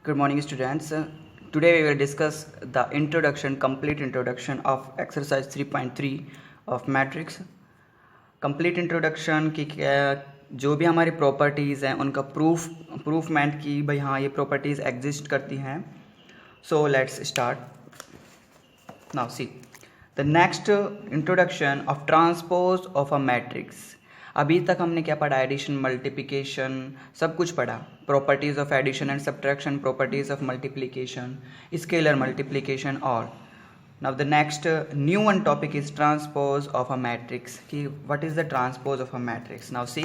Good morning, students. Today we will discuss the complete introduction of exercise 3.3 of matrix. Complete introduction की जो भी हमारी properties हैं उनका प्रूफमेंट की भाई हाँ ये प्रॉपर्टीज़ एग्जिस्ट करती हैं. So let's start. Now see the next introduction of transpose of a matrix. अभी तक हमने क्या पढ़ा? एडिशन, मल्टीप्लिकेशन, सब कुछ पढ़ा. Properties of addition and subtraction, properties of multiplication, scalar multiplication. और now the next new one topic is transpose of a matrix. कि what is the transpose of a matrix? Now see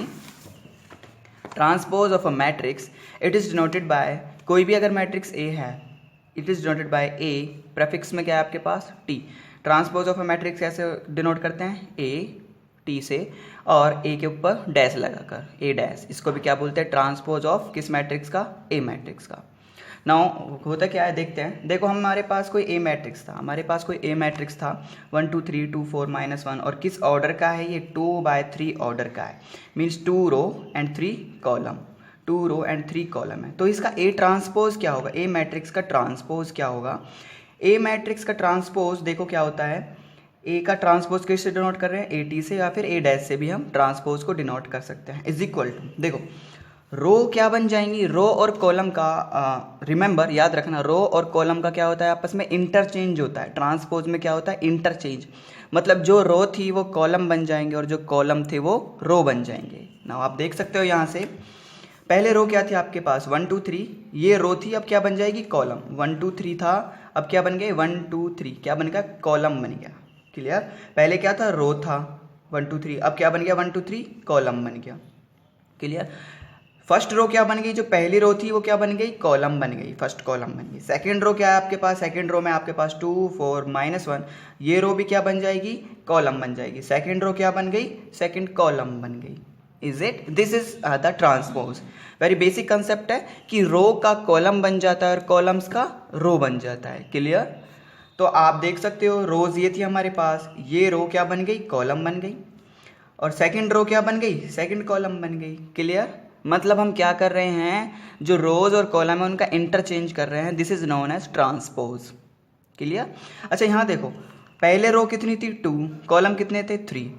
transpose of a matrix, it is denoted by, कोई भी अगर matrix A है it is denoted by A, prefix में क्या है आपके पास? T. Transpose of a matrix कैसे डिनोट करते हैं? ए टी से और ए के ऊपर डैश लगाकर, ए डैश. इसको भी क्या बोलते हैं? ट्रांसपोज ऑफ किस मैट्रिक्स का? ए मैट्रिक्स का. नाउ होता क्या है देखते हैं. देखो हमारे पास कोई ए मैट्रिक्स था, 1 2 3 2 4 -1. और किस ऑर्डर का है ये? 2/3 ऑर्डर का है. Means 2 row and 3 column, 2 row and 3 column है. तो इसका ए ट्रांसपोज क्या होगा? ए मैट्रिक्स का ट्रांसपोज क्या होगा? ए मैट्रिक्स का ट्रांसपोज देखो क्या होता है. ए का ट्रांसपोज किससे डिनोट कर रहे हैं? ए टी से या फिर ए डैश से भी हम ट्रांसपोज को डिनोट कर सकते हैं. इज इक्वल टू, देखो रो क्या बन जाएंगी? रो और कॉलम का रिमेंबर याद रखना, रो और कॉलम का क्या होता है? आपस में इंटरचेंज होता है. ट्रांसपोज में क्या होता है? इंटरचेंज. मतलब जो रो थी वो कॉलम बन जाएंगे और जो कॉलम थे वो रो बन जाएंगे. ना आप देख सकते हो यहाँ से पहले रो क्या थी आपके पास? 1 2 3. ये रो थी, अब क्या बन जाएगी? कॉलम. 1 2 3 था, अब क्या बन गए? 1 2 3 क्या बन गया? कॉलम बन गया. क्लियर? पहले क्या था? रो था 1 2 3, अब क्या बन गया? 1 2 3 कॉलम बन गया. क्लियर? फर्स्ट रो क्या बन गई? जो पहली रो थी वो क्या बन गई? कॉलम बन गई, फर्स्ट कॉलम बन गई. सेकंड रो क्या है आपके पास? सेकंड रो में आपके पास 2 4 -1, ये रो भी क्या बन जाएगी? कॉलम बन जाएगी. सेकंड रो क्या बन गई? सेकंड कॉलम बन गई. Is it? This is the transpose. Very basic concept है कि रो का कॉलम बन जाता है और कॉलम्स का रो बन जाता है. क्लियर? तो आप देख सकते हो रोज ये थी हमारे पास, ये रो क्या बन गई? कॉलम बन गई. और सेकंड रो क्या बन गई? सेकंड कॉलम बन गई. क्लियर? मतलब हम क्या कर रहे हैं? जो रोज और कॉलम है उनका इंटरचेंज कर रहे हैं. This is known as transpose. Clear? अच्छा यहाँ देखो, पहले रो कितनी थी? 2, कॉलम कितने थे? 3.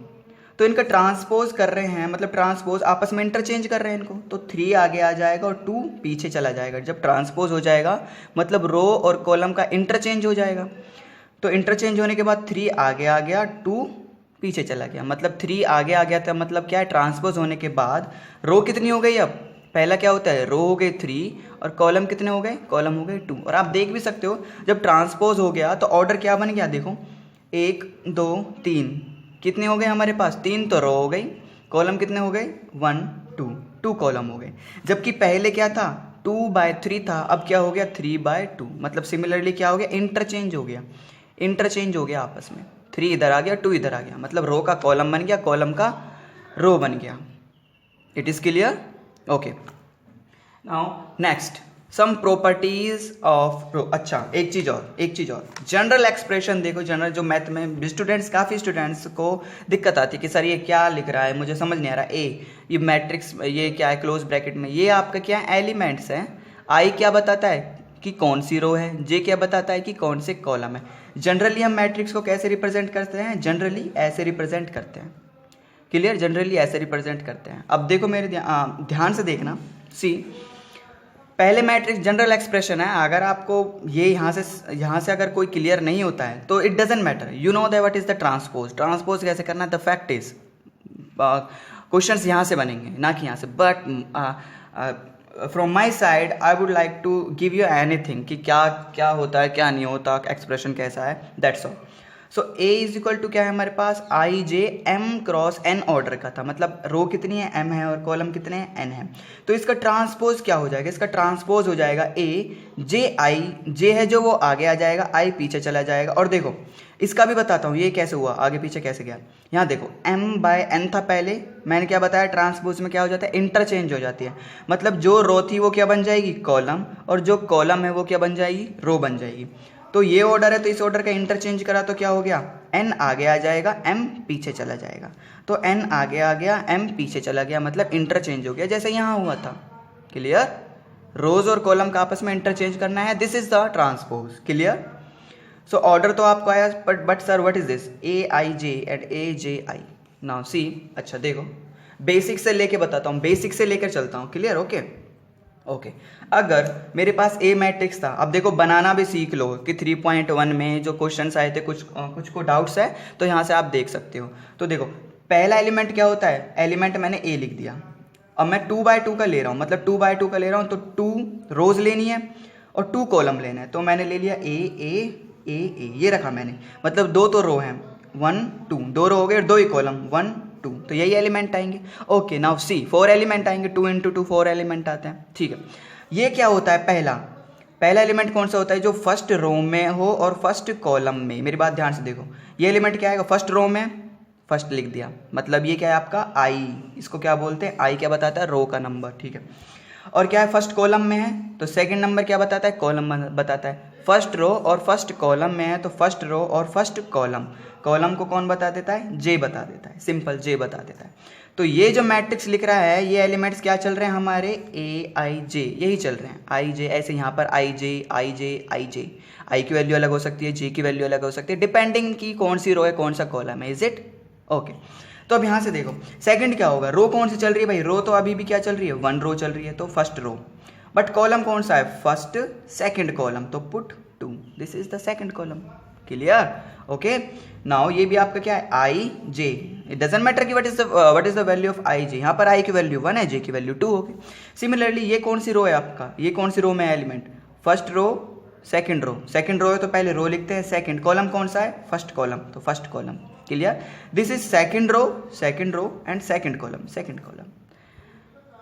तो इनका ट्रांसपोज कर रहे हैं, मतलब ट्रांसपोज आपस में इंटरचेंज कर रहे हैं इनको. तो 3 आगे आ जाएगा और 2 पीछे चला जाएगा. जब ट्रांसपोज हो जाएगा मतलब रो और कॉलम का इंटरचेंज हो जाएगा. तो इंटरचेंज होने के बाद 3 आगे आ गया, 2 पीछे चला गया. मतलब 3 आगे आ गया था, मतलब क्या है? ट्रांसपोज होने के बाद रो कितनी हो गई? अब पहला क्या होता है? रो हो गए 3 और कॉलम कितने हो गए? कॉलम हो गए 2. और आप देख भी सकते हो जब ट्रांसपोज हो गया तो ऑर्डर क्या बन गया? देखो 1 2 3 कितने हो गए हमारे पास? 3 तो रो हो गई, कॉलम कितने हो गए? 1 2 कॉलम हो गए. जबकि पहले क्या था? 2/3 था, अब क्या हो गया? 3/2. मतलब सिमिलरली क्या हो गया? इंटरचेंज हो गया. इंटरचेंज हो गया आपस में. 3 इधर आ गया, 2 इधर आ गया. मतलब रो का कॉलम बन गया, कॉलम का रो बन गया. It is clear? Okay. Now next some properties of. अच्छा एक चीज़ और जनरल एक्सप्रेशन देखो. जनरल जो मैथ में स्टूडेंट्स, काफ़ी स्टूडेंट्स को दिक्कत आती है कि सर ये क्या लिख रहा है, मुझे समझ नहीं आ रहा. ए ये मैट्रिक्स, ये क्या है? क्लोज ब्रैकेट में ये आपका क्या है? एलिमेंट्स हैं. आई क्या बताता है कि कौन सी रो है, जे क्या बताता है कि कौन से कॉलम है. जनरली हम मैट्रिक्स को कैसे रिप्रेजेंट करते हैं? जनरली ऐसे रिप्रेजेंट करते हैं. क्लियर? जनरली ऐसे रिप्रेजेंट करते हैं. अब देखो मेरे ध्यान से देखना. सी पहले मैट्रिक्स जनरल एक्सप्रेशन है. अगर आपको ये यहाँ से अगर कोई क्लियर नहीं होता है तो it doesn't matter. You know that what is the transpose. Transpose कैसे करना है? द फैक्ट इज क्वेश्चंस यहाँ से बनेंगे ना कि यहाँ से. But from my side I would like to give you anything कि क्या क्या होता है, क्या नहीं होता, एक्सप्रेशन कैसा है. That's all. So A is equal to क्या है हमारे पास? I J M cross N order का था. मतलब रो कितनी है? एम है और कॉलम कितने हैं? एन है. तो इसका ट्रांसपोज क्या हो जाएगा? इसका ट्रांसपोज हो जाएगा ए जे आई. जे है जो वो आगे आ जाएगा, आई पीछे चला जाएगा. और देखो इसका भी बताता हूँ ये कैसे हुआ, आगे पीछे कैसे गया. यहाँ देखो m/n था पहले, मैंने क्या बताया? ट्रांसपोज में क्या हो जाता है? इंटरचेंज हो जाती है. मतलब जो रो थी वो क्या बन जाएगी? कॉलम. और जो कॉलम है वो क्या बन जाएगी? रो बन जाएगी. तो ये ऑर्डर है तो इस ऑर्डर का इंटरचेंज करा तो क्या हो गया? n आगे आ जाएगा, m पीछे चला जाएगा. तो n आगे आ गया, m पीछे चला गया, मतलब इंटरचेंज हो गया जैसे यहाँ हुआ था. क्लियर? रोज और कॉलम का आपस में इंटरचेंज करना है, this is the transpose. Clear? So order तो आपको आया, but sir what is this, A I J and A J I. Now see, अच्छा देखो बेसिक से लेके बताता हूँ, बेसिक से लेकर चलता हूँ। क्लियर? Okay okay. अगर मेरे पास ए मैट्रिक्स था, अब देखो बनाना भी सीख लो कि 3.1 में जो क्वेश्चंस आए थे कुछ को डाउट्स है तो यहाँ से आप देख सकते हो। तो देखो पहला एलिमेंट क्या होता है, एलिमेंट मैंने ए लिख दिया, अब मैं 2x2 का ले रहा हूँ, मतलब 2x2 का ले रहा हूँ तो 2 रोज लेनी है और 2 कॉलम लेना है, तो मैंने ले लिया ए ए ए ए, ये रखा मैंने, मतलब 2 तो रो हैं, 1 2, 2 रो हो गए, 2 ही कॉलम, 1 2, तो यही एलिमेंट आएंगे। ओके नाउ सी 4 एलिमेंट आएंगे, 2 × 2 4 एलिमेंट आते हैं। ठीक है, ये क्या होता है, पहला एलिमेंट कौन सा होता है, जो फर्स्ट रो में हो और फर्स्ट कॉलम में। मेरी बात ध्यान से देखो, ये एलिमेंट क्या आएगा, फर्स्ट रो में, फर्स्ट लिख दिया, मतलब ये क्या है आपका आई, इसको क्या बोलते हैं, आई क्या बताता है, रो का नंबर। ठीक है, और क्या है, फर्स्ट कॉलम में है तो सेकंड नंबर क्या बताता है, कॉलम बताता है। फर्स्ट रो और फर्स्ट कॉलम में है तो फर्स्ट रो और फर्स्ट कॉलम, कॉलम को कौन बता देता है, जे बता देता है, सिंपल जे बता देता है। तो ये जो मैट्रिक्स लिख रहा है, ये एलिमेंट्स क्या चल रहे हैं हमारे, ए आई जे, यही चल रहे हैं, आई जे। ऐसे यहाँ पर आई जे आई जे आई जे, आई की वैल्यू अलग हो सकती है, जे की वैल्यू अलग हो सकती है, डिपेंडिंग की कौन सी रो है कौन सा कॉलम है। Is it okay? तो अब यहाँ से देखो सेकंड क्या होगा, रो कौन सी चल रही है भाई, रो तो अभी भी क्या चल रही है, 1 रो चल रही है, तो फर्स्ट रो, बट कॉलम कौन सा है, फर्स्ट सेकंड कॉलम, तो put 2, this is the second column. Clear? Okay now ये भी आपका क्या है, I J, it doesn't matter कि what is the value of I J, यहाँ पर आई की वैल्यू 1 है, जे की वैल्यू 2 होगी। सिमिलरली ये कौन सी रो है आपका, ये कौन सी रो में है element, first row second row, second row है तो पहले रो लिखते हैं, सेकंड कॉलम कौन सा है, फर्स्ट कॉलम, तो first column. Clear? This is second row and second column.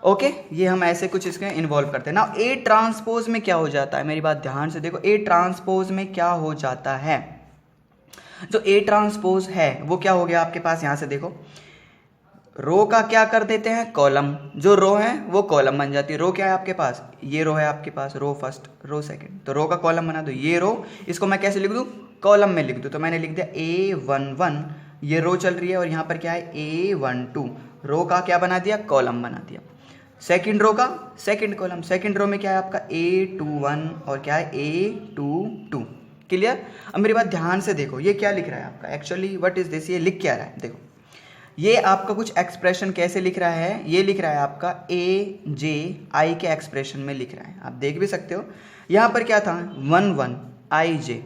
Okay, ये हम ऐसे कुछ इसके इन्वॉल्व करते हैं ना। ए ट्रांसपोज में क्या हो जाता है, मेरी बात ध्यान से देखो, ए ट्रांसपोज में क्या हो जाता है, जो ए ट्रांसपोज है वो क्या हो गया आपके पास, यहां से देखो, रो का क्या कर देते हैं, कॉलम, जो रो है वो कॉलम बन जाती है। रो क्या है आपके पास, ये रो है आपके पास, रो फर्स्ट रो सेकंड, तो रो का कॉलम बना दो, ये रो, इसको मैं कैसे लिख दूं, कॉलम में लिख दूं, तो मैंने लिख दिया A11, ये रो चल रही है, और यहाँ पर क्या है A12, रो का क्या बना दिया, कॉलम बना दिया। सेकंड रो का सेकंड कॉलम, सेकंड रो में क्या है आपका A21 और क्या है A22। क्लियर? अब मेरी बात ध्यान से देखो, ये क्या लिख रहा है आपका, एक्चुअली व्हाट इज दिस, ये लिख क्या रहा है, देखो ये आपका कुछ एक्सप्रेशन कैसे लिख रहा है, ये लिख रहा है आपका ए जे आई के एक्सप्रेशन में लिख रहा है, आप देख भी सकते हो। यहाँ पर क्या था 1 1 आई जे,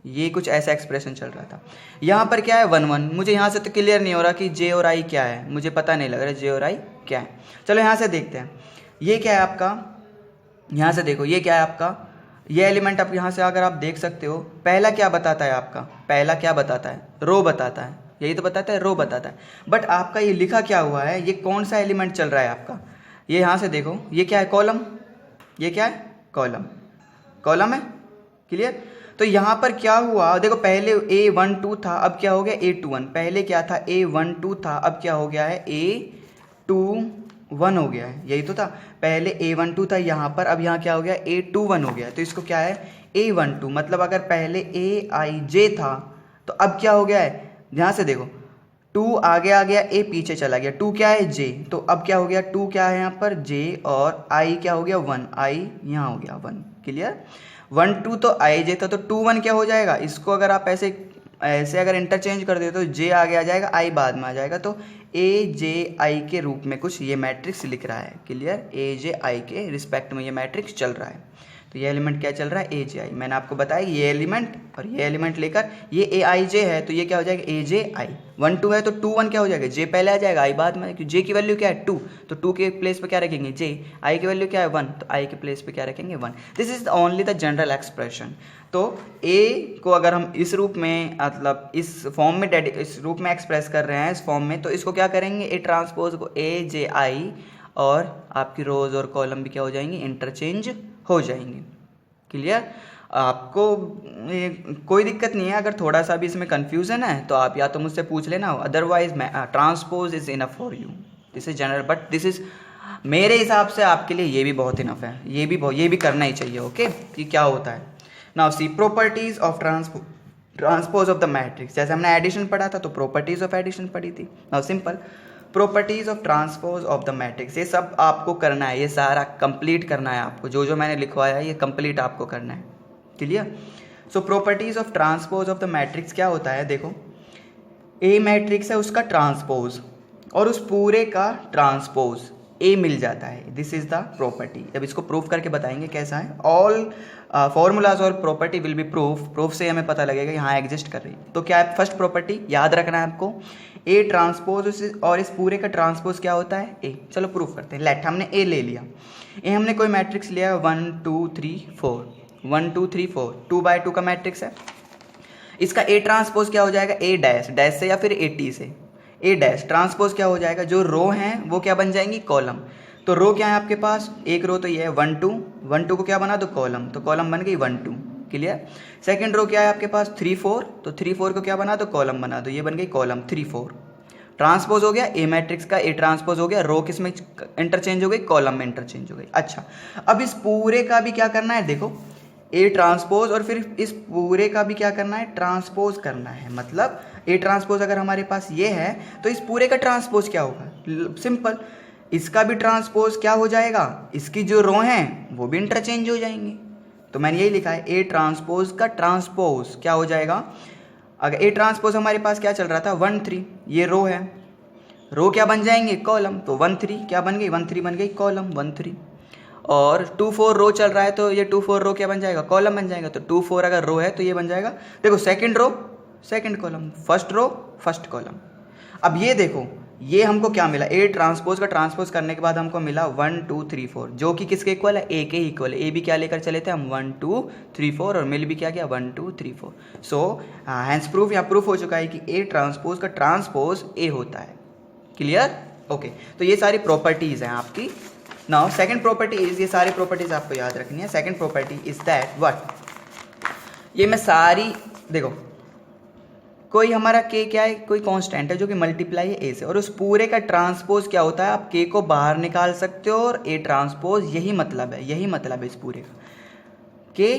ये कुछ ऐसा एक्सप्रेशन चल रहा था। यहाँ पर क्या है 1 1, मुझे यहाँ से तो क्लियर नहीं हो रहा कि जे और आई क्या है, मुझे पता नहीं लग रहा जे और आई क्या है। चलो यहाँ से देखते हैं, ये क्या है आपका, यहाँ से देखो ये क्या है आपका, ये एलिमेंट आप यहाँ से अगर आप देख सकते हो, पहला क्या बताता है आपका, पहला क्या बताता है, रो बताता है, यही तो बताता है, रो बताता है। बट आपका ये लिखा क्या हुआ है, ये कौन सा एलिमेंट चल रहा है आपका, ये यहाँ से देखो, ये क्या है, कॉलम, ये क्या है, कॉलम, कॉलम है। क्लियर? तो यहाँ पर क्या हुआ, देखो पहले A12 था, अब क्या हो गया A21, पहले क्या था A12 था, अब क्या हो गया है A21 हो गया है, यही तो था, पहले A12 था यहाँ पर, अब यहाँ क्या हो गया A21 हो गया, तो इसको क्या है A12, मतलब अगर पहले AIJ था तो अब क्या हो गया है, ध्यान से देखो 2 आगे आ गया, A पीछे चला गया, 2 क्या है J, तो अब क्या हो गया 2 क्या है यहाँ पर J, और I क्या हो गया 1, I यहाँ हो गया 1। क्लियर? 1 2 तो IJ था, तो 2 1 क्या हो जाएगा, इसको अगर आप ऐसे अगर इंटरचेंज कर दे तो J आगे आ जाएगा, I बाद में आ जाएगा, तो AJI के रूप में कुछ ये मैट्रिक्स लिख रहा है। क्लियर? AJI के रिस्पेक्ट में ये मैट्रिक्स चल रहा है। तो ये एलिमेंट क्या चल रहा है, AJI, मैंने आपको बताया ये एलिमेंट और ये एलिमेंट लेकर, ये AIJ है तो ये क्या हो जाएगा AJI, 1 2 है तो 2 1 क्या हो जाएगा, J पहले आ जाएगा, I बाद में, J की वैल्यू क्या है 2, तो 2 के प्लेस पे क्या रखेंगे J, I की वैल्यू क्या है 1, तो I के प्लेस पे क्या रखेंगे 1। This is only the general expression. तो A को अगर हम इस रूप में, मतलब इस फॉर्म में, इस रूप में एक्सप्रेस कर रहे हैं, इस फॉर्म में, तो इसको क्या करेंगे, A ट्रांसपोज को AJI, और आपकी रोज और कॉलम भी क्या हो जाएंगी, इंटरचेंज हो जाएंगे। क्लियर? आपको कोई दिक्कत नहीं है, अगर थोड़ा सा भी इसमें कन्फ्यूजन है तो आप या तो मुझसे पूछ लेना, otherwise transpose is enough for you, this is general, but this is मेरे हिसाब से आपके लिए ये भी बहुत इनफ है, ये भी करना ही चाहिए। ओके, कि क्या होता है। Now see properties of transpose of the matrix, जैसे हमने एडिशन पढ़ा था तो प्रॉपर्टीज ऑफ एडिशन पढ़ी थी। Now simple, properties of transpose of the matrix, ये सब आपको करना है, ये सारा कंप्लीट करना है आपको, जो जो मैंने लिखवाया है ये कंप्लीट आपको करना है। Clear? So properties of transpose of the matrix क्या होता है, देखो ए मैट्रिक्स है उसका ट्रांसपोज और उस पूरे का ट्रांसपोज ए मिल जाता है, दिस इज द प्रॉपर्टी। अब इसको प्रूफ करके बताएंगे कैसा है। ऑल फॉर्मूलाज और प्रॉपर्टी विल बी प्रूफ से हमें पता लगेगा कि हाँ एग्जिस्ट कर रही है। तो क्या है फर्स्ट प्रॉपर्टी, याद रखना है आपको, ए ट्रांसपोज और इस पूरे का ट्रांसपोज क्या होता है ए। चलो प्रूफ करते हैं। लेट हमने ए ले लिया, ए हमने कोई मैट्रिक्स लिया 1 2 3 4, 1 2 3 4 2 बाय 2 का मैट्रिक्स है। इसका ए ट्रांसपोज क्या हो जाएगा, ए डैश डैश से या फिर ए टी से, ए डैश ट्रांसपोज क्या हो जाएगा, जो रो हैं वो क्या बन जाएंगी, कॉलम। तो रो क्या है आपके पास, एक रो तो ये है 1 2, 1 2 को क्या बना दो कॉलम, तो कॉलम बन गई 1 2। क्लियर? सेकंड रो क्या है आपके पास 3 4, तो 3 4 को क्या बना दो कॉलम बना दो, ये बन गई कॉलम 3 4। ट्रांसपोज हो गया ए मैट्रिक्स का, ए ट्रांसपोज हो गया, रो किस में इंटरचेंज हो गई, कॉलम में इंटरचेंज हो गई। अच्छा अब इस पूरे का भी क्या करना है, देखो ए ट्रांसपोज और फिर इस पूरे का भी क्या करना है, ट्रांसपोज करना है। मतलब ए ट्रांसपोज अगर हमारे पास ये है तो इस पूरे का ट्रांसपोज क्या होगा, सिंपल, इसका भी ट्रांसपोज क्या हो जाएगा, इसकी जो रो हैं वो भी इंटरचेंज हो जाएंगी। तो मैंने यही लिखा है ए ट्रांसपोज का ट्रांसपोज क्या हो जाएगा। अगर ए ट्रांसपोज हमारे पास क्या चल रहा था 1 3, ये रो है, रो क्या बन जाएंगे कॉलम, तो 1 3 क्या बन गई, 1 3 बन गई कॉलम 1 3। और 2 4 रो चल रहा है तो ये 2 4 रो क्या बन जाएगा, कॉलम बन जाएगा। तो 2 4 अगर रो है तो ये बन जाएगा, देखो second row second column, first row first column. अब ये देखो ये हमको क्या मिला, ए ट्रांसपोज का ट्रांसपोज करने के बाद हमको मिला 1 2 3 4, जो कि किसके इक्वल है, ए के इक्वल है। ए भी क्या लेकर चले थे हम 1 2 3 4 और मिल भी क्या गया 1 2 3 4। सो हैंस प्रूफ या प्रूफ हो चुका है कि ए ट्रांसपोज का ट्रांसपोज ए होता है। क्लियर? ओके तो ये सारी प्रॉपर्टीज हैं आपकी। नाउ सेकंड प्रॉपर्टी इज, ये सारी प्रॉपर्टीज आपको याद रखनी है। Second property is that what, ये मैं सारी देखो, कोई हमारा के क्या है, कोई कांस्टेंट है जो कि मल्टीप्लाई है ए से, और उस पूरे का ट्रांसपोज क्या होता है, आप के को बाहर निकाल सकते हो और ए ट्रांसपोज, यही मतलब है, यही मतलब है इस पूरे का, के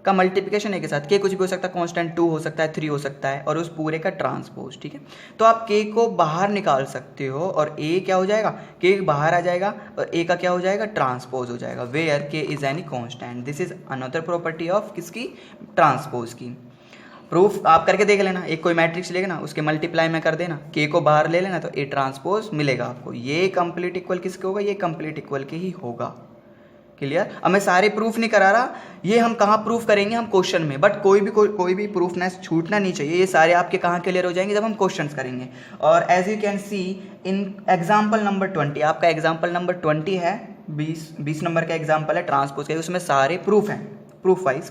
का मल्टीप्लिकेशन ए के साथ, के कुछ भी हो सकता है, कांस्टेंट 2 हो सकता है, 3 हो सकता है, और उस पूरे का ट्रांसपोज। ठीक है, तो आप के को बाहर निकाल सकते हो और ए क्या हो जाएगा, के बाहर आ जाएगा और ए का क्या हो जाएगा, ट्रांसपोज हो जाएगा, वेयर के is any constant. This is another property of किसकी, ट्रांसपोज की। प्रूफ आप करके देख लेना, एक कोई मैट्रिक्स लेगा ना उसके मल्टीप्लाई में कर देना, के को बाहर ले लेना तो ए ट्रांसपोज मिलेगा आपको। ये कंप्लीट इक्वल किसके होगा, ये कंप्लीट इक्वल के ही होगा। क्लियर? अब मैं सारे प्रूफ नहीं करा रहा, ये हम कहाँ प्रूफ करेंगे, हम क्वेश्चन में, बट कोई भी प्रूफनेस छूटना नहीं चाहिए। ये सारे आपके कहाँ क्लियर हो जाएंगे, जब हम क्वेश्चंस करेंगे। और as you can see in example number 20, आपका एग्जाम्पल नंबर 20 है, 20 नंबर का एग्जाम्पल है ट्रांसपोज का, उसमें सारे प्रूफ हैं, प्रूफ वाइज।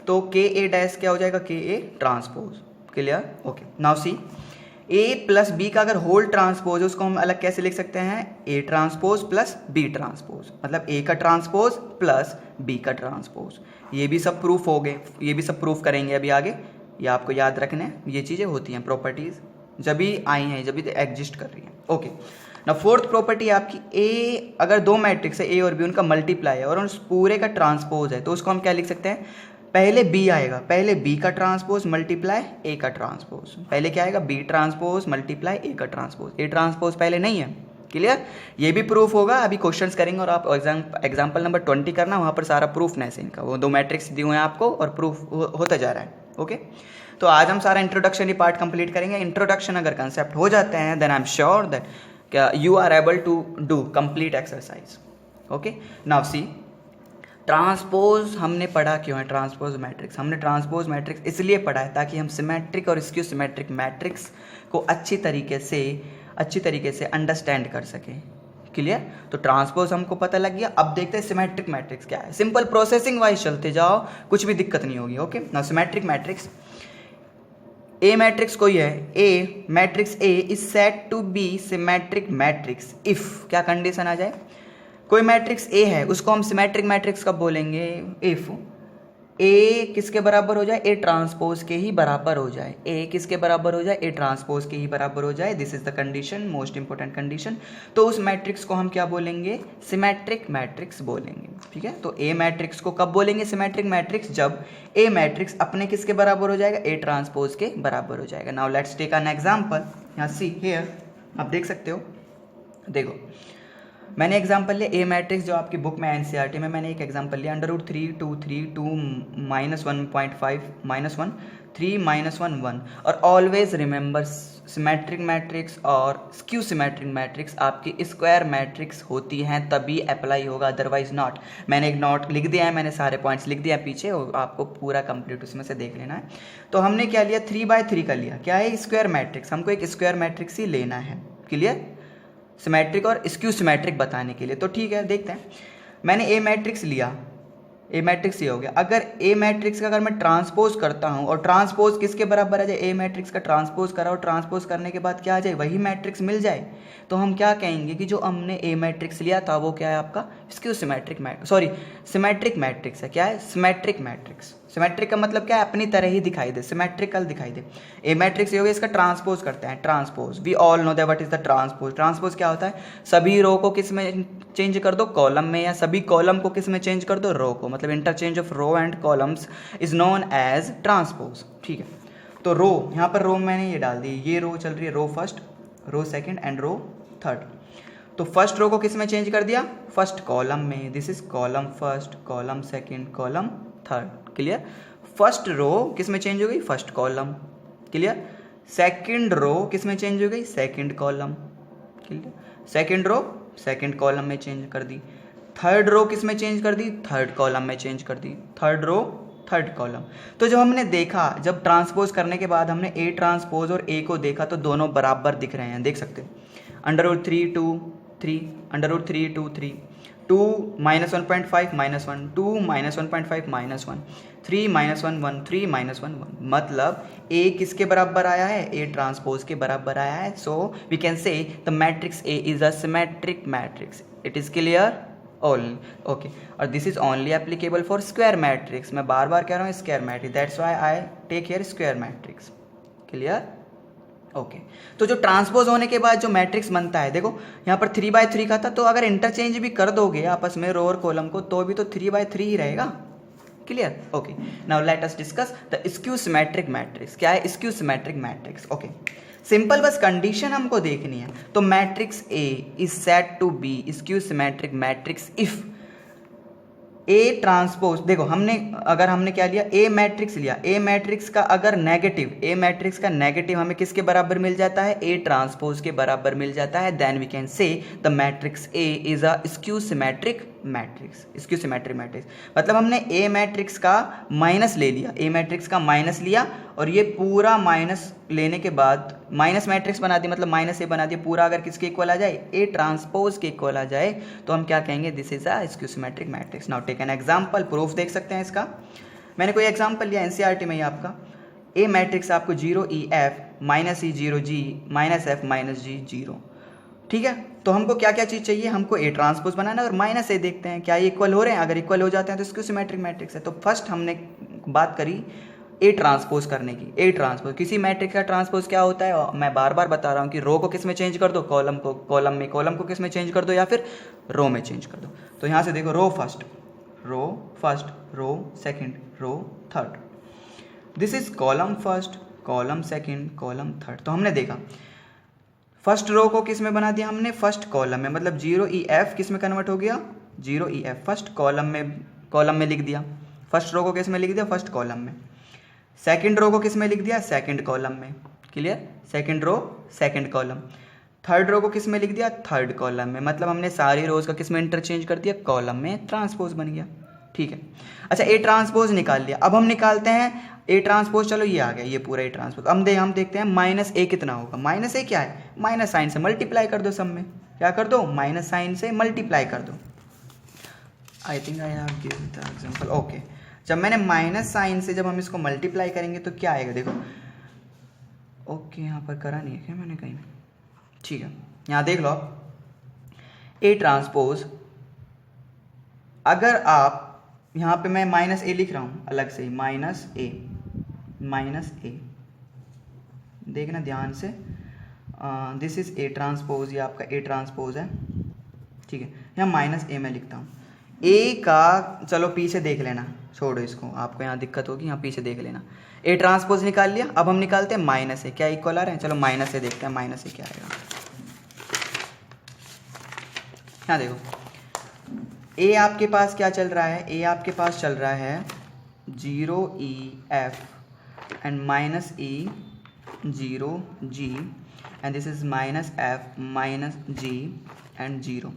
तो के ए डैश क्या हो जाएगा, K A transpose. Clear? Okay now see, A plus B का अगर होल ट्रांसपोज है उसको हम अलग कैसे लिख सकते हैं, A transpose plus B transpose, मतलब ए का ट्रांसपोज प्लस बी का ट्रांसपोज। ये भी सब प्रूफ हो गए, ये भी सब प्रूफ करेंगे अभी आगे, ये आपको याद रखना है। ये चीज़ें होती हैं प्रॉपर्टीज, जब भी आई हैं, जब भी एग्जिस्ट कर रही हैं। ओके ना, फोर्थ प्रॉपर्टी आपकी, ए अगर दो मैट्रिक्स है ए और बी, उनका मल्टीप्लाई है और उस पूरे का ट्रांसपोज है, तो उसको हम क्या लिख सकते हैं, पहले बी आएगा, पहले बी का ट्रांसपोज मल्टीप्लाई ए का ट्रांसपोज, पहले क्या आएगा, बी ट्रांसपोज मल्टीप्लाई ए का ट्रांसपोज, ए ट्रांसपोज पहले नहीं है। क्लियर? ये भी प्रूफ होगा, अभी क्वेश्चंस करेंगे और आप एग्जाम्पल नंबर 20 करना, वहाँ पर सारा प्रूफ नहीं है इनका, वो दो मैट्रिक्स दिए हुए हैं आपको और प्रूफ होता जा रहा है। ओके तो आज हम सारा इंट्रोडक्शन ही पार्ट कंप्लीट करेंगे। इंट्रोडक्शन अगर कंसेप्ट हो जाते हैं then I am sure that क्या you are able to do complete exercise. Okay now see, transpose हमने पढ़ा क्यों है, ट्रांसपोज मैट्रिक्स हमने ट्रांसपोज मैट्रिक्स इसलिए पढ़ा है ताकि हम सिमेट्रिक और स्क्यू सिमेट्रिक मैट्रिक्स को अच्छी तरीके से अंडरस्टैंड कर सकें। क्लियर? तो ट्रांसपोज हमको पता लग गया, अब देखते हैं सिमेट्रिक मैट्रिक्स क्या है। सिंपल प्रोसेसिंग वाइज चलते जाओ, कुछ भी दिक्कत नहीं होगी। Okay now symmetric matrix, A matrix कोई है, A matrix A is set to be symmetric matrix if, क्या कंडीशन आ जाए, कोई मैट्रिक्स ए है उसको हम सिमेट्रिक मैट्रिक्स कब बोलेंगे, इफ ए किसके बराबर हो जाए, ए ट्रांसपोज के ही बराबर हो जाए, ए किसके बराबर हो जाए, ए ट्रांसपोज के ही बराबर हो जाए। This is the condition, most important condition. तो उस मैट्रिक्स को हम क्या बोलेंगे, सिमेट्रिक मैट्रिक्स बोलेंगे। ठीक है, तो ए मैट्रिक्स को कब बोलेंगे सिमेट्रिक मैट्रिक्स, जब ए मैट्रिक्स अपने किसके बराबर हो जाएगा, ए ट्रांसपोज के बराबर हो जाएगा। Now let's take an example, यहाँ सी हियर आप देख सकते हो, देखो मैंने एग्जांपल लिया ए मैट्रिक्स जो आपकी बुक में एनसीईआरटी में मैंने एक एग्जांपल लिया √3 2 -1.5 -1 3 -1 1 और ऑलवेज रिमेंबर सिमेट्रिक मैट्रिक्स और स्क्यू सिमेट्रिक मैट्रिक्स आपकी स्क्वायर मैट्रिक्स होती हैं तभी अप्लाई होगा, अदरवाइज नॉट। मैंने एक नोट लिख दिया है, मैंने सारे पॉइंट्स लिख दिया पीछे और आपको पूरा कंप्लीट उसमें से देख लेना है। तो हमने क्या लिया 3/3 का लिया, क्या है स्क्वायर मैट्रिक्स, हमको एक स्क्वायर मैट्रिक्स ही लेना है, क्लियर, सिमेट्रिक और स्क्यू सिमेट्रिक बताने के लिए। तो ठीक है देखते हैं, मैंने ए मैट्रिक्स लिया, ए मैट्रिक्स ये हो गया। अगर ए मैट्रिक्स का अगर मैं ट्रांसपोज करता हूँ और ट्रांसपोज किसके बराबर आ जाए, ए मैट्रिक्स का ट्रांसपोज करा और ट्रांसपोज करने के बाद क्या आ जाए, वही मैट्रिक्स मिल जाए, तो हम क्या कहेंगे कि जो हमने ए मैट्रिक्स लिया था वो क्या है आपका स्क्यू सिमेट्रिक सिमेट्रिक मैट्रिक्स है। क्या है, सिमेट्रिक मैट्रिक्स। सिमेट्रिक का मतलब क्या है, अपनी तरह ही दिखाई दे, सिमेट्रिकल दिखाई दे। ए मैट्रिक्स ये हो गया, इसका ट्रांसपोज करते हैं, transpose, we all know that what is the transpose. Transpose क्या होता है, सभी रो को किस में चेंज कर दो, कॉलम में, या सभी कॉलम को किस में चेंज कर दो, रो को, मतलब interchange of row and columns is known as transpose. ठीक है, तो रो, यहाँ पर रो मैंने ये डाल दी, ये रो चल रही है, row first, row second and row third. तो फर्स्ट रो को किस में चेंज कर दिया, फर्स्ट कॉलम में, this is column first, column second, column third, clear. First row किस में चेंज हो गई, first column, clear. Second row किस में चेंज हो गई, second column, clear. Second row second column में चेंज कर दी। थर्ड रो किस में चेंज कर दी, थर्ड कॉलम में चेंज कर दी, थर्ड रो थर्ड कॉलम। तो जब हमने देखा, जब ट्रांसपोज करने के बाद हमने ए ट्रांसपोज और ए को देखा तो दोनों बराबर दिख रहे हैं, देख सकते हो। √3 2 3 √3 2 3 2 -1.5 -1 2 -1.5 -1 3 -1 1 3 -1 1, मतलब ए किसके बराबर आया है, ए ट्रांसपोज के बराबर आया है। So we can say the matrix A is a symmetric matrix. It is clear only, okay. और this is only applicable for square matrix, मैं बार बार कह रहा हूँ square matrix, that's why I take here square matrix, clear, okay. तो जो transpose होने के बाद जो मैट्रिक्स बनता है, देखो यहाँ पर 3/3 का था, तो अगर इंटरचेंज भी कर दोगे आपस में रो और कॉलम को तो भी तो 3/3 ही रहेगा, clear, okay. Now let us discuss the skew symmetric matrix. क्या है skew symmetric matrix, okay. Simple बस कंडीशन हमको देखनी है। तो matrix A is said to be skew symmetric matrix if A transpose, देखो अगर हमने क्या लिया, ए मैट्रिक्स लिया, ए मैट्रिक्स का अगर नेगेटिव, ए मैट्रिक्स का नेगेटिव हमें किसके बराबर मिल जाता है, ए ट्रांसपोज के बराबर मिल जाता है, then we can say the matrix A is a skew symmetric matrix. Skew symmetric matrix मतलब हमने ए मैट्रिक्स का माइनस ले लिया, ए मैट्रिक्स का माइनस लिया और ये पूरा माइनस लेने के बाद माइनस मैट्रिक्स बना दी, मतलब माइनस ए बना दिया पूरा। अगर किसके इक्वल आ जाए, ए ट्रांसपोज के इक्वल आ जाए, तो हम क्या कहेंगे, this is a skew symmetric matrix. Now take an example, proof देख सकते हैं इसका। मैंने कोई एग्जांपल लिया एनसीईआरटी में ही आपका, ए मैट्रिक्स आपको 0 EF -E 0 G -F -G 0, ठीक है। तो हमको क्या क्या चीज़ चाहिए, हमको ए ट्रांसपोज बनाना है और माइनस ए देखते हैं क्या ये इक्वल हो रहे हैं। अगर इक्वल हो जाते हैं तो स्क्यू सिमेट्रिक मैट्रिक्स है। तो फर्स्ट हमने बात करी ए ट्रांसपोज करने की। ए ट्रांसपोज, किसी मैट्रिक्स का ट्रांसपोज क्या होता है, मैं बार बार बता रहा हूँ कि रो को किस में चेंज कर दो, कॉलम को कॉलम में, कॉलम को किस में चेंज कर दो, या फिर रो में चेंज कर दो। तो यहाँ से देखो, row first, row second, row third, this is column first, column second, column third. तो हमने देखा फर्स्ट रो को किस में बना दिया हमने, फर्स्ट कॉलम में, मतलब 0 EF किस में कन्वर्ट हो गया, 0 EF फर्स्ट कॉलम में लिख दिया। फर्स्ट रो को किस में लिख दिया, फर्स्ट कॉलम में। सेकंड रो को किस में लिख दिया, सेकंड कॉलम में, clear, second row second column. Third row को किस में लिख दिया, थर्ड कॉलम में, मतलब हमने सारी रोज का किस में इंटरचेंज कर दिया, कॉलम में, ट्रांसपोज बन गया, ठीक है। अच्छा, ए ट्रांसपोज निकाल लिया। अब हम निकालते हैं ए ट्रांसपोज, चलो ये आ गया, ये पूरा ए ट्रांसपोज। अब हम देखते हैं माइनस ए कितना होगा। माइनस ए क्या है, माइनस साइन से मल्टीप्लाई कर दो, सब में क्या कर दो, माइनस साइन से मल्टीप्लाई कर दो। I think I have given the example, okay. जब मैंने माइनस साइन से जब हम इसको मल्टीप्लाई करेंगे तो क्या आएगा, देखो, ओके, यहाँ पर करा नहीं है क्या मैंने कहीं, ठीक है। यहाँ देख लो, ए ट्रांसपोज, अगर आप यहाँ पे मैं माइनस ए लिख रहा हूँ अलग से ही, माइनस ए, देखना ध्यान से, दिस इज ए ट्रांसपोज, ये आपका ए ट्रांसपोज है, ठीक है। यहाँ माइनस ए मैं लिखता हूँ। ए का चलो पीछे देख लेना, छोड़ो इसको, आपको यहाँ दिक्कत होगी, यहाँ पीछे देख लेना। ए ट्रांसपोज निकाल लिया। अब हम निकालते हैं माइनस ए, क्या इक्वल आ रहे हैं, चलो माइनस ए देखते हैं, माइनस ए क्या आएगा। यहाँ देखो, ए आपके पास क्या चल रहा है, ए आपके पास चल रहा है 0 EF and minus E 0G and this is minus F minus G and 0।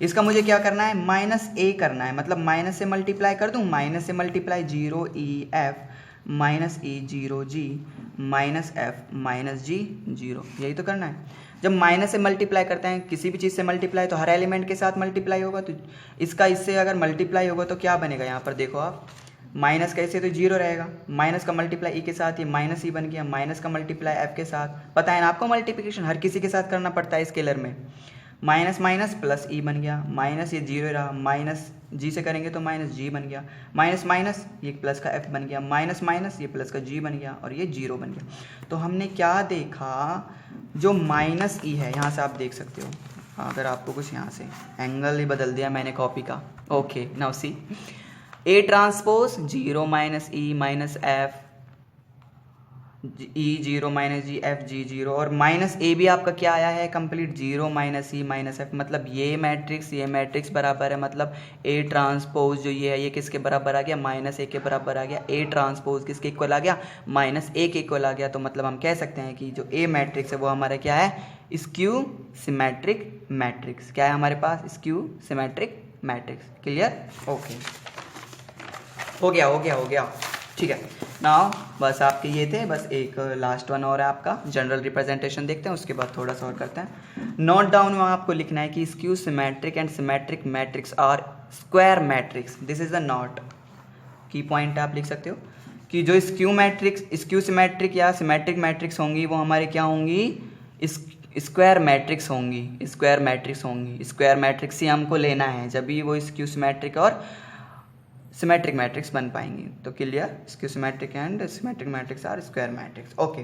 इसका मुझे क्या करना है, माइनस ए करना है, मतलब माइनस से मल्टीप्लाई कर दूँ, माइनस से multiply 0 EF minus E 0G minus F minus G 0, यही तो करना है। जब माइनस से मल्टीप्लाई करते हैं, किसी भी चीज़ से मल्टीप्लाई, तो हर एलिमेंट के साथ मल्टीप्लाई होगा, तो इसका इससे अगर मल्टीप्लाई होगा तो क्या बनेगा, यहाँ पर देखो आप, माइनस कैसे तो 0 रहेगा, माइनस का मल्टीप्लाई E के साथ, ये माइनस E बन गया, माइनस का मल्टीप्लाई F के साथ, पता है ना आपको मल्टीप्लिकेशन हर किसी के साथ करना पड़ता है स्केलर में, माइनस माइनस प्लस E बन गया, माइनस ये 0 रहा, माइनस G से करेंगे तो माइनस G बन गया, माइनस माइनस ये प्लस का F बन गया, माइनस माइनस ये प्लस का G बन गया और ये 0 बन गया। तो हमने क्या देखा, जो माइनस E है, यहाँ से आप देख सकते हो, अगर आपको कुछ यहाँ से एंगल ही बदल दिया मैंने कॉपी का, okay now see, A transpose 0 minus E minus F E 0 minus G F G 0, और माइनस ए भी आपका क्या आया है complete 0 minus E minus F, मतलब ये मैट्रिक्स बराबर है, मतलब ए ट्रांसपोज जो ये है ये किसके बराबर आ गया, माइनस ए के बराबर आ गया, ए ट्रांसपोज किसके इक्वल आ गया, माइनस ए के इक्वल आ गया। तो मतलब हम कह सकते हैं कि जो ए मैट्रिक्स है वो हमारा क्या है, स्क्यू सिमेट्रिक मैट्रिक्स। क्या है हमारे पास, skew symmetric matrix. Clear, okay, हो गया, ठीक है। नाउ बस आपके ये थे, बस एक लास्ट वन और है आपका, जनरल रिप्रेजेंटेशन देखते हैं, उसके बाद थोड़ा सा और करते हैं। नोट डाउन में आपको लिखना है कि skew symmetric and symmetric matrix are square matrix, this is the not key point आप लिख सकते हो कि जो स्क्यू सिमेट्रिक या सिमेट्रिक मैट्रिक्स होंगी वो हमारे क्या होंगी, स्क्वायर मैट्रिक्स होंगी, स्क्वायर मैट्रिक्स ही हमको लेना है, जब भी वो स्क्यू सिमेट्रिक और सिमेट्रिक मैट्रिक्स बन पाएंगी। तो clear, skew symmetric and symmetric matrix are square matrix. Okay,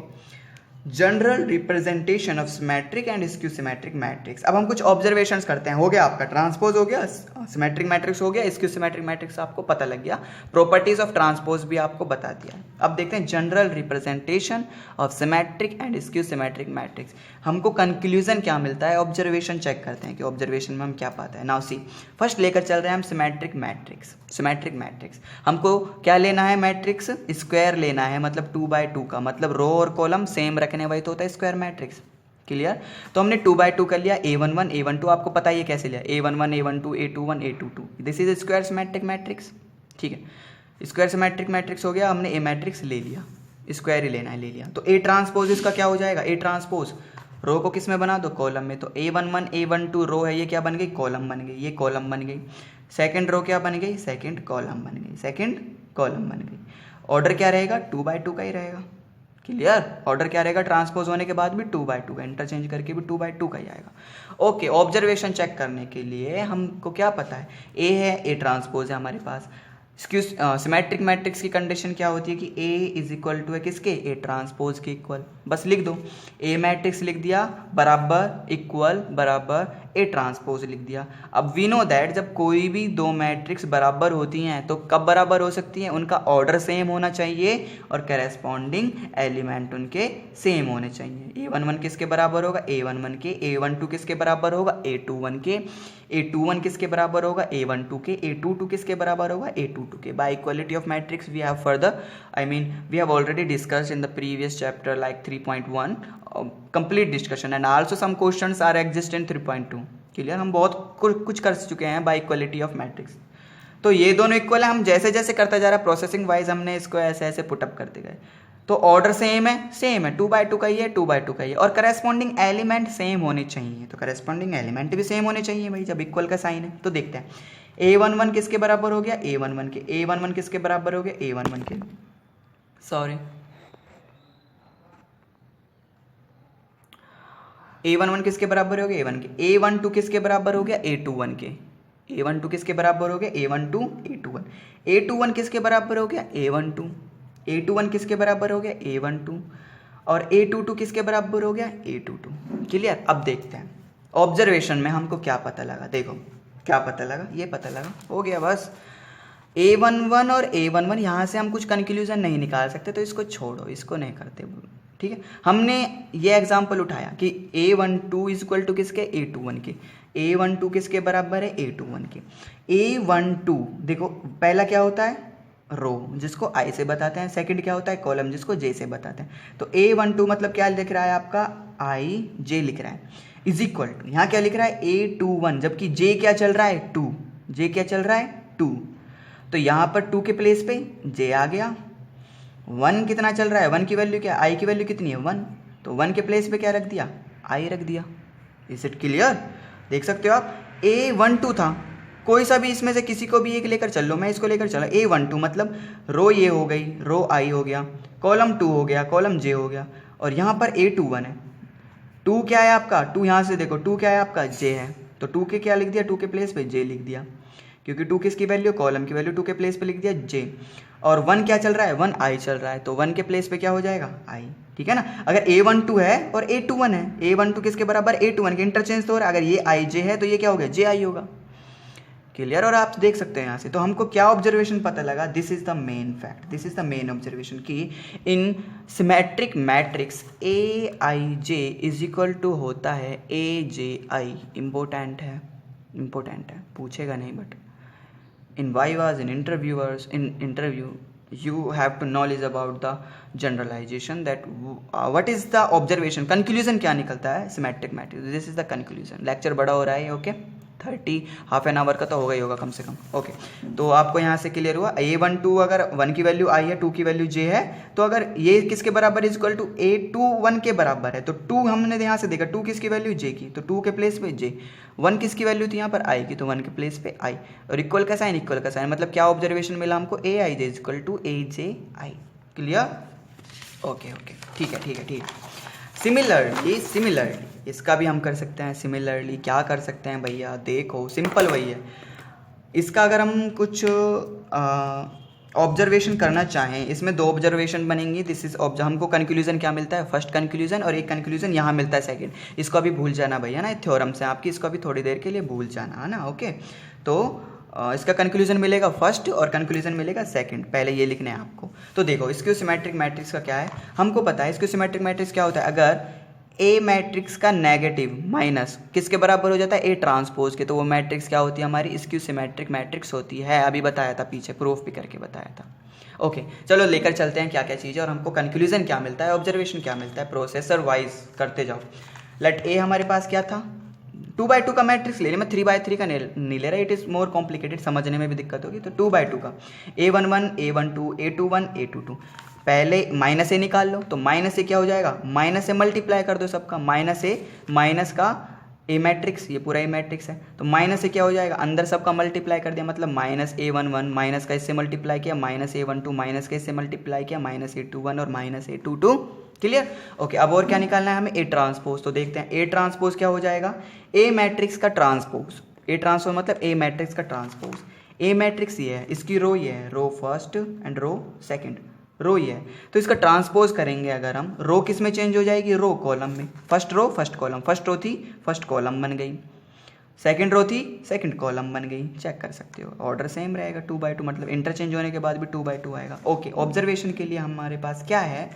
general representation of symmetric and skew symmetric matrix. अब हम कुछ ऑब्जर्वेशंस करते हैं। हो गया आपका ट्रांसपोज, हो गया सिमेट्रिक मैट्रिक्स, हो गया स्क्यू सिमेट्रिक मैट्रिक्स, आपको पता लग गया, प्रॉपर्टीज ऑफ ट्रांसपोज भी आपको बता दिया है। अब देखते हैं general representation of symmetric and skew symmetric matrix. हमको कंक्लूजन क्या मिलता है, ऑब्जर्वेशन चेक करते हैं कि ऑब्जर्वेशन में हम क्या पाते हैं। नाउ सी, फर्स्ट लेकर चल रहे हैं हम सिमेट्रिक मैट्रिक्स। हमको क्या लेना है, मैट्रिक्स स्क्वायर लेना है, मतलब 2x2 का, मतलब रो और कॉलम सेम रखने वही तो होता है स्क्वायर मैट्रिक्स। क्लियर, तो हमने 2x2 कर लिया, a11 a12 आपको पता ही है कैसे लिया, a11 a12 a21 a22, this is square symmetric matrix. ठीक है, स्क्वायर सिमेट्रिक मैट्रिक्स हो गया, हमने ए मैट्रिक्स ले लिया, स्क्वायर ही लेना है, ले लिया। तो ए ट्रांसपोज इसका क्या हो जाएगा, ए ट्रांसपोज रो को किस में बना दो, कॉलम में। तो a11 a12 रो है, ये क्या बन गई, कॉलम बन गई, ये कॉलम बन गई। सेकंड रो क्या बन गई, सेकंड कॉलम बन गई। ऑर्डर क्या रहेगा, 2x2 का ही रहेगा। क्लियर, ऑर्डर क्या रहेगा, ट्रांसपोज होने के बाद भी 2x2 का, इंटरचेंज करके भी 2x2 का ही आएगा। ओके, ऑब्जर्वेशन चेक करने के लिए हमको क्या पता है, ए है, ए ट्रांसपोज है हमारे पास। सिमेट्रिक मैट्रिक्स की कंडीशन क्या होती है कि A इज इक्वल टू है किसके, ए ट्रांसपोज के इक्वल, बस लिख दो, ए मैट्रिक्स लिख दिया, बराबर इक्वल बराबर ए ट्रांसपोज लिख दिया। अब वी नो दैट जब कोई भी दो मैट्रिक्स बराबर होती हैं तो कब बराबर हो सकती हैं, उनका ऑर्डर सेम होना चाहिए और करेस्पॉन्डिंग एलिमेंट उनके सेम होने चाहिए। a11 किसके बराबर होगा, a11 के, a12 किसके बराबर होगा, a21 के, a21 किसके बराबर होगा, a12 के, a22 किसके बराबर होगा, a22 के। By equality of matrix we have further, we have already discussed in the previous chapter like 3.1 complete discussion and also some questions are exist in 3.2। Clear, हम बहुत कुछ कर चुके हैं बाय इक्वालिटी ऑफ मैट्रिक्स। तो ये दोनों इक्वल है, हम जैसे जैसे करता जा रहा है प्रोसेसिंग वाइज हमने इसको ऐसे ऐसे पुटअप करते गए। तो ऑर्डर सेम है 2x2 का ही है, 2x2 का ही है, और करस्पॉन्डिंग एलिमेंट सेम होने चाहिए। तो करस्पॉन्डिंग एलिमेंट भी सेम होने चाहिए भाई, जब इक्वल का साइन है। तो देखते हैं, a11 किसके बराबर हो गया, a11 के, a11 किसके बराबर हो गया, a11 के, सॉरी a11 किसके बराबर हो गया, a1 के, a12 किसके बराबर हो गया, a21 के, a12 किसके बराबर हो गया, a12 a21, a21 किसके बराबर हो गया, a12, a21 किसके बराबर हो गया, a12, और a22 किसके बराबर हो गया, a22। क्लियर, अब देखते हैं ऑब्जर्वेशन में हमको क्या पता लगा। देखो क्या पता लगा, ये पता लगा, हो गया बस। a11 और a11 यहाँ से हम कुछ कंक्लूजन नहीं निकाल सकते, तो इसको छोड़ो, इसको नहीं करते। ठीक है, हमने ये एग्जाम्पल उठाया कि a12 इज इक्वल टू किसके, a21 के, A12 किसके बराबर है, A21 के। A12 देखो पहला क्या होता है, रो जिसको I से बताते हैं, सेकंड क्या होता है, कॉलम जिसको J से बताते हैं। तो A12 मतलब क्या लिख रहा है आपका, IJ लिख रहा है, इज इक्वल टू यहाँ क्या लिख रहा है, A21, जबकि J क्या चल रहा है, 2, J क्या चल रहा है 2, तो यहाँ पर 2 के प्लेस पे J आ गया। 1 कितना चल रहा है, 1 की वैल्यू क्या, I की वैल्यू कितनी है 1, तो 1 के प्लेस पे क्या रख दिया, I रख दिया। इज इट क्लियर, देख सकते हो आप। A12 था, कोई सा भी इसमें से किसी को भी एक लेकर चल लो, मैं इसको लेकर चला, A12 मतलब रो ये हो गई, रो I हो गया, कॉलम 2 हो गया, कॉलम J हो गया, और यहाँ पर A21 है। 2 क्या है आपका, 2 यहाँ से देखो 2 क्या है आपका, J है, तो 2 के क्या लिख दिया, 2 के प्लेस पे J लिख दिया, क्योंकि 2 किसकी वैल्यू, कॉलम की वैल्यू, 2 के प्लेस पे लिख दिया J, और 1 क्या चल रहा है, 1 I चल रहा है, तो 1 के प्लेस पे क्या हो जाएगा, I, ठीक है ना। अगर A12 है और A21 है, A12 किसके बराबर, A21 के, इंटरचेंज तो हो रहा है, अगर ये IJ है तो ये क्या हो गया, JI होगा। क्लियर, और आप देख सकते हैं यहाँ से, तो हमको क्या ऑब्जर्वेशन पता लगा, this is the main fact, this is the main observation कि in symmetric matrix AIJ is equal to होता है AJI। इम्पोर्टेंट है, इम्पोर्टेंट है, पूछेगा नहीं, but in vivas, in interview you have to knowledge about the generalization that what is the observation, conclusion क्या निकलता है symmetric matrix, this is the conclusion. Lecture बड़ा हो रहा है, ओके 30 हाफ एन आवर का तो होगा ही होगा कम से कम, ओके। तो आपको यहाँ से क्लियर हुआ, A12 अगर 1 की वैल्यू I है, 2 की वैल्यू J है, तो अगर ये किसके बराबर इज इक्वल टू A21 के बराबर है, तो 2 हमने यहाँ से देखा, 2 किसकी वैल्यू J की, तो 2 के प्लेस पे J, 1 किसकी वैल्यू थी यहाँ पर I की, तो 1 के प्लेस पे I, और इक्वल का साइन, इक्वल का साइन, मतलब क्या ऑब्जर्वेशन मिला हमको, AIJ is equal to AJI। Clear, okay okay, ठीक है ठीक है ठीक है। सिमिलरली इसका भी हम कर सकते हैं, सिमिलरली क्या कर सकते हैं भैया, देखो सिंपल वही है। इसका अगर हम कुछ ऑब्जर्वेशन करना चाहें, इसमें 2 ऑब्जर्वेशन बनेंगी, दिस इज हमको कंक्लूजन क्या मिलता है, फर्स्ट कंक्लूजन, और एक कंक्लूजन यहाँ मिलता है सेकंड। इसको अभी भूल जाना भैया ना, थ्योरम से आपकी, इसको अभी थोड़ी देर के लिए भूल जाना है ना, ओके। तो इसका कंक्लूजन मिलेगा फर्स्ट और कंक्लूजन मिलेगा सेकंड, पहले ये लिखने हैं आपको। तो देखो स्क्यू सिमेट्रिक मैट्रिक्स का क्या है, हमको पता है स्क्यू सिमेट्रिक मैट्रिक्स क्या होता है, अगर ए मैट्रिक्स का नेगेटिव माइनस किसके बराबर हो जाता है, ए ट्रांसपोज के, तो वो मैट्रिक्स क्या होती है हमारी, स्क्यू सिमेट्रिक मैट्रिक्स होती है। अभी बताया था पीछे, प्रूफ भी करके बताया था, ओके। चलो लेकर चलते हैं क्या क्या चीज़ है और हमको कंक्लूजन क्या मिलता है, ऑब्जर्वेशन क्या मिलता है, प्रोसेसर वाइज करते जाओ। लेट ए हमारे पास क्या था, 2x2 का मैट्रिक्स ले लिया, मैं 3x3 का नहीं ले रहा, इट इज़ मोर कॉम्प्लिकेटेड, समझने में भी दिक्कत होगी। तो 2x2 का A11 A12 A21 A22, पहले माइनस ए निकाल लो, तो माइनस ए क्या हो जाएगा, माइनस से मल्टीप्लाई कर दो सबका, माइनस ए माइनस का ए मैट्रिक्स, ये पूरा ए मैट्रिक्स है, तो माइनस से क्या हो जाएगा, अंदर सबका मल्टीप्लाई कर दिया, मतलब माइनस A11 माइनस का इससे मल्टीप्लाई किया, माइनस A12 माइनस का इससे मल्टीप्लाई किया, माइनस A21 और माइनस A22। Clear, okay. अब और क्या निकालना है हमें, ए ट्रांसपोज। तो देखते हैं ए ट्रांसपोज क्या हो जाएगा, ए मैट्रिक्स का ट्रांसपोज, ए ट्रांसपोज मतलब ए मैट्रिक्स का ट्रांसपोज। ए मैट्रिक्स ये है, इसकी रो ये है, row first and row second, रो ये है, तो इसका ट्रांसपोज करेंगे अगर हम, रो किस में चेंज हो जाएगी, रो कॉलम में, first row first column, first row थी फर्स्ट कॉलम बन गई, सेकंड रो थी सेकंड कॉलम बन गई, चेक कर सकते हो, ऑर्डर सेम रहेगा, 2x2 मतलब इंटरचेंज होने के बाद भी 2x2 आएगा, ओके। ऑब्जर्वेशन के लिए हमारे पास क्या है,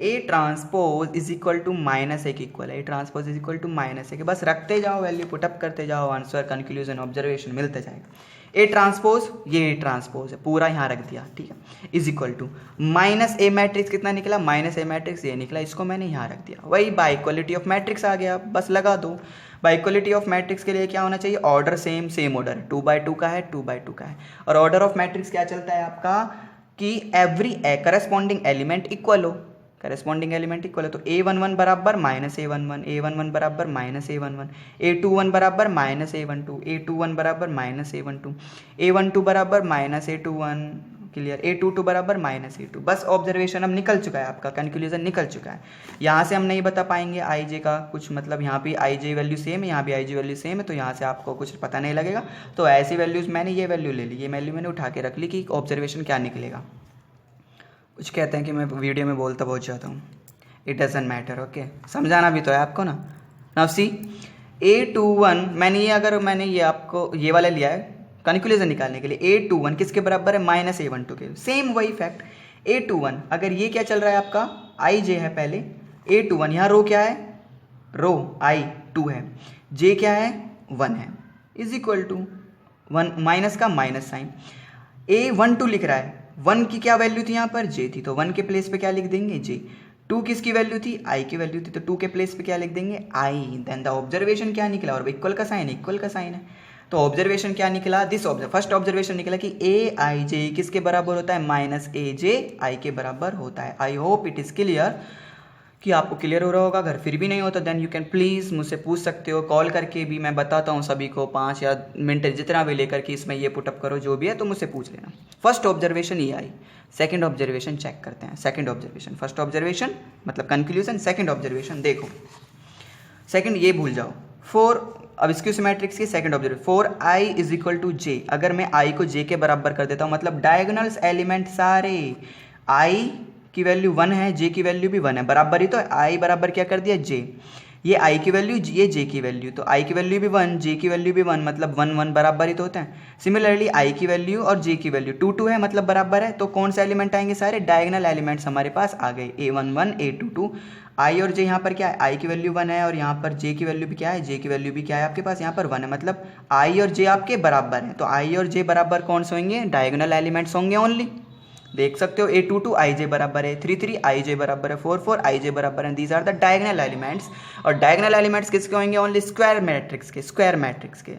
A transpose is equal to minus A के इक्वल है, A transpose is equal to minus A के, बस रखते जाओ वैल्यू, पुटअप करते जाओ, आंसर कंक्लूजन ऑब्जर्वेशन मिलते जाएगा। ए ट्रांसपोज, ये ए ट्रांसपोज है, पूरा यहाँ रख दिया, ठीक है, is equal to minus A matrix कितना निकला, माइनस ए मैट्रिक्स ये निकला, इसको मैंने यहाँ रख दिया, वही बाई इक्वलिटी ऑफ मैट्रिक्स आ गया, बस लगा दो। बाई इक्वलिटी ऑफ मैट्रिक्स के लिए क्या होना चाहिए, order same, same order, 2x2 का है 2x2 का है, और ऑर्डर ऑफ मैट्रिक्स क्या चलता है आपका, कि एवरी करस्पॉन्डिंग एलिमेंट इक्वल हो, करस्पॉन्डिंग एलिमेंट इक्वल है, तो A11 बराबर माइनस A11, A11 बराबर माइनस A11, A21 बराबर माइनस A12, A21 बराबर माइनस A12, A12 बराबर माइनस A21, क्लियर, A22 बराबर माइनस A2, बस ऑब्जर्वेशन अब निकल चुका है, आपका कंक्लूजन निकल चुका है। यहाँ से हम नहीं बता पाएंगे IJ का कुछ, मतलब यहाँ पे IJ वैल्यू सेम है, यहाँ भी IJ वैल्यू सेम है, तो यहाँ से आपको कुछ पता नहीं लगेगा, तो ऐसी वैल्यूज़ मैंने ये वैल्यू ले ली, ये वैल्यू मैंने उठा के रख ली कि ऑब्जर्वेशन क्या निकलेगा। कुछ कहते हैं कि मैं वीडियो में बोलता बहुत जाता हूँ, इट डजंट मैटर, ओके, समझाना भी तो है आपको ना। नाउ सी A21, मैंने ये अगर मैंने ये आपको ये वाला लिया है कंक्लूजन निकालने के लिए, A21 किसके बराबर है, माइनस A12 के, सेम वही फैक्ट, A21 अगर ये क्या चल रहा है आपका, IJ है पहले, A21 यहाँ रो क्या है, रो I2 है, J क्या है 1 है इज इक्वल टू 1 माइनस का माइनस साइन, ए 1 2 लिख रहा है, 1 की क्या वैल्यू थी यहाँ पर जे थी, तो 1 के प्लेस पे क्या लिख देंगे जे, 2 किसकी वैल्यू थी आई की वैल्यू थी, तो 2 के प्लेस पे क्या लिख देंगे आई, देन द ऑब्जर्वेशन क्या निकला, और इक्वल का साइन है, तो ऑब्जर्वेशन क्या निकला, फर्स्ट ऑब्जर्वेशन निकला कि ए आई जे किसके बराबर होता है, माइनस ए जे आई के बराबर होता है। I hope it is clear, कि आपको क्लियर हो रहा होगा। अगर फिर भी नहीं होता देन यू कैन प्लीज़ मुझसे पूछ सकते हो, कॉल करके भी मैं बताता हूँ सभी को, 5 या मिनट जितना भी लेकर कि इसमें ये पुटअप करो जो भी है, तो मुझसे पूछ लेना। फर्स्ट ऑब्जर्वेशन ये आई, सेकंड ऑब्जर्वेशन चेक करते हैं। सेकंड ऑब्जर्वेशन, फर्स्ट ऑब्जर्वेशन मतलब कंक्लूजन, सेकंड ऑब्जर्वेशन देखो, सेकंड ये भूल जाओ। 4 अब स्क्यू सिमेट्रिक्स की second observation, 4i is equal to J, अगर मैं i को j के बराबर कर देता हूँ, मतलब डायगोनल्स एलिमेंट सारे i की वैल्यू 1 है, j की वैल्यू भी 1 है, बराबर ही, तो i बराबर क्या कर दिया j, ये i की वैल्यू ये j की वैल्यू, तो i की वैल्यू भी 1 j की वैल्यू भी 1, मतलब 1 1 बराबर ही तो होते हैं। सिमिलरली i की वैल्यू और j की वैल्यू 2 2 है, मतलब बराबर है, तो कौन से एलिमेंट आएंगे, सारे डायगोनल एलिमेंट्स हमारे पास आ गए, a1 1 a2 2, i और j यहाँ पर क्या है, i की वैल्यू 1 है और यहाँ पर j की वैल्यू भी क्या है, j की वैल्यू भी क्या है आपके पास यहाँ पर 1 है, मतलब i और j आपके बराबर हैं, तो i और j बराबर कौन से होंगे, डायगोनल एलिमेंट्स होंगे ओनली, देख सकते हो a2 2 ij बराबर है, 3 3 ij बराबर है, 4 4 ij बराबर है, these are the diagonal elements. और डायगोनल एलिमेंट्स किसके होंगे, ओनली स्क्वायर मैट्रिक्स के,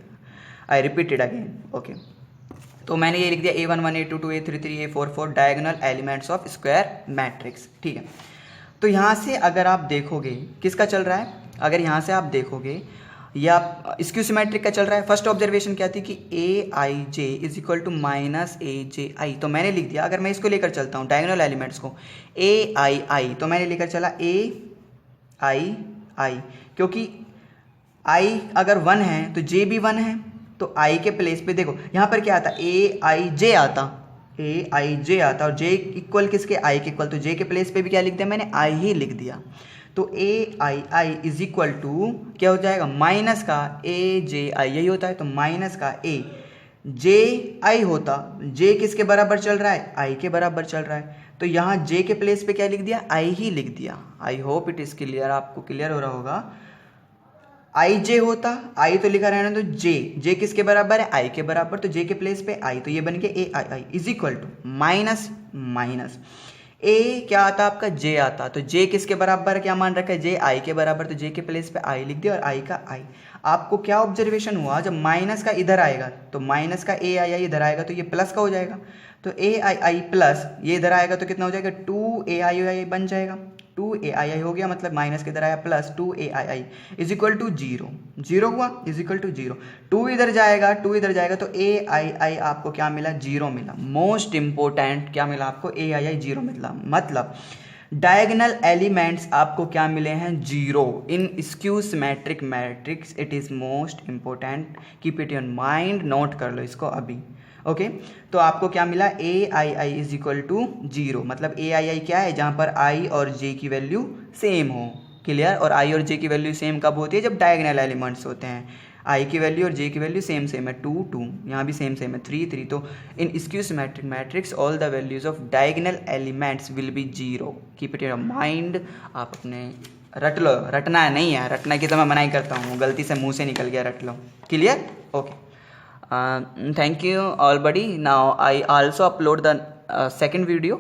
आई रिपीटेड अगेन, ओके। तो मैंने ये लिख दिया a1 1 a2 2 a3 3 a4 4 diagonal elements of square matrix, ठीक है। तो यहाँ से अगर आप देखोगे किसका चल रहा है, अगर यहाँ से आप देखोगे या स्क्यू सिमेट्रिक का चल रहा है। फर्स्ट ऑब्जर्वेशन क्या थी कि ए आई जे इज इक्वल टू माइनस ए जे आई, तो मैंने लिख दिया, अगर मैं इसको लेकर चलता हूँ डायगोनल एलिमेंट्स को ए आई आई, तो मैंने लेकर चला ए आई आई, क्योंकि आई अगर 1 है तो जे भी 1 है, तो आई के प्लेस पे देखो यहाँ पर क्या आता, ए आई जे आता, ए आई जे आता, और जे इक्वल किसके, आई के इक्वल, तो जे के प्लेस पे भी क्या लिख दिया मैंने, आई ही लिख दिया, तो ए I I is equal to क्या हो जाएगा, माइनस का ए जे आई, यही होता है, तो माइनस का ए जे आई होता, जे किसके बराबर चल रहा है, आई के बराबर चल रहा है, तो यहाँ जे के प्लेस पे क्या लिख दिया, आई ही लिख दिया। I hope it is clear, आपको क्लियर हो रहा होगा। आई जे होता, आई तो लिखा रहना, तो जे किसके बराबर है, आई के बराबर, तो जे के प्लेस पे आई, तो ये बन के A I I is equal to minus minus A क्या आता आपका, जे आता, तो जे किसके बराबर क्या मान रखा है, जे आई के बराबर, तो जे के प्लेस पे आई लिख दिया और आई का आई। आपको क्या ऑब्जर्वेशन हुआ, जब माइनस का इधर आएगा तो माइनस का ए आई आई इधर आएगा तो ये प्लस का हो जाएगा, तो ए आई आई प्लस ये इधर आएगा तो कितना हो जाएगा, 2 ए आई आई बन जाएगा, 2 ए आई आई हो गया, मतलब माइनस के इधर आया plus 2 A I I is equal to 0, 0 हुआ इज इक्वल टू 0, 2 इधर जाएगा, 2 इधर जाएगा, तो ए आई आई आपको क्या मिला, 0 मिला। मोस्ट इंपॉर्टेंट क्या मिला आपको, ए आई आई 0 मिला, मतलब डायगोनल एलिमेंट्स आपको क्या मिले हैं, 0 in skew symmetric matrix. It is most important, keep it in mind, note कर लो इसको अभी, ओके। तो आपको क्या मिला, A I I is equal to 0, मतलब ए आई आई क्या है, जहाँ पर आई और जे की वैल्यू सेम हो, क्लियर। और आई और जे की वैल्यू सेम कब होती है, जब डायगोनल एलिमेंट्स होते हैं, आई की वैल्यू और जे की वैल्यू सेम सेम है, 2 2, यहाँ भी सेम सेम है, 3 3, तो in skew symmetric matrix all the values of diagonal elements will be 0, keep it in mind. आप अपने रट लो, रटना है नहीं है, रटना की तो मैं मनाही करता हूँ, गलती से मुंह से निकल गया, रट लो, clear, okay. Thank you all buddy. Now I also upload the second video